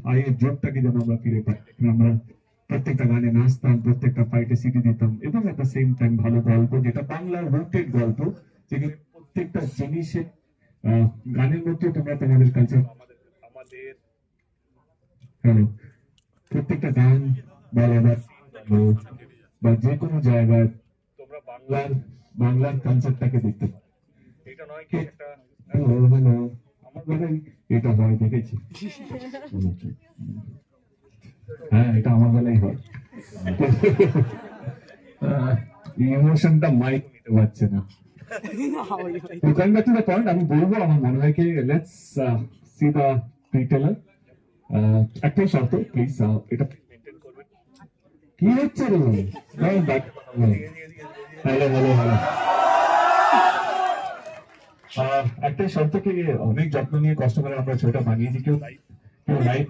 আয়ের জোরটাকে যেন আমরা ফিরে পাই। আমরা প্রত্যেকটা গানে নাচতাম, প্রত্যেকটা ফাইটে সিটি দিতাম, এবং এট দ্য সেম টাইম ভালো গল্প, যেটা বাংলার রুটেড গল্প, যেখানে প্রত্যেকটা জিনিসের গানের মধ্যে তোমরা তোমাদের কালচার, আমাদের হ্যালো, প্রত্যেকটা গান বলো বা যে কোনো জায়গায় তোমরা বাংলার কালচারটাকে দেখতে পাবে। এটা নয় কি একটা হ্যালো হ্যালো আমার বেলায় এটা হয় দেখেছি। হ্যাঁ, এটা আমার বেলায় হয়। ইমোশনটা মাইক নিতে পারছে না। Going back to the point, আমি বলবো আমার মনে হয় কি লেটস সি দ্য রিটেলার। একটাই শর্ত, প্লিজ এটা মেনটেন করবেন। কি হচ্ছে রে? Hello hello hello. একটাই শর্ত কি, অনেক যত্ন নিয়ে কষ্ট করে আমরা ছবিটা বানিয়েছি, কেউ লাইক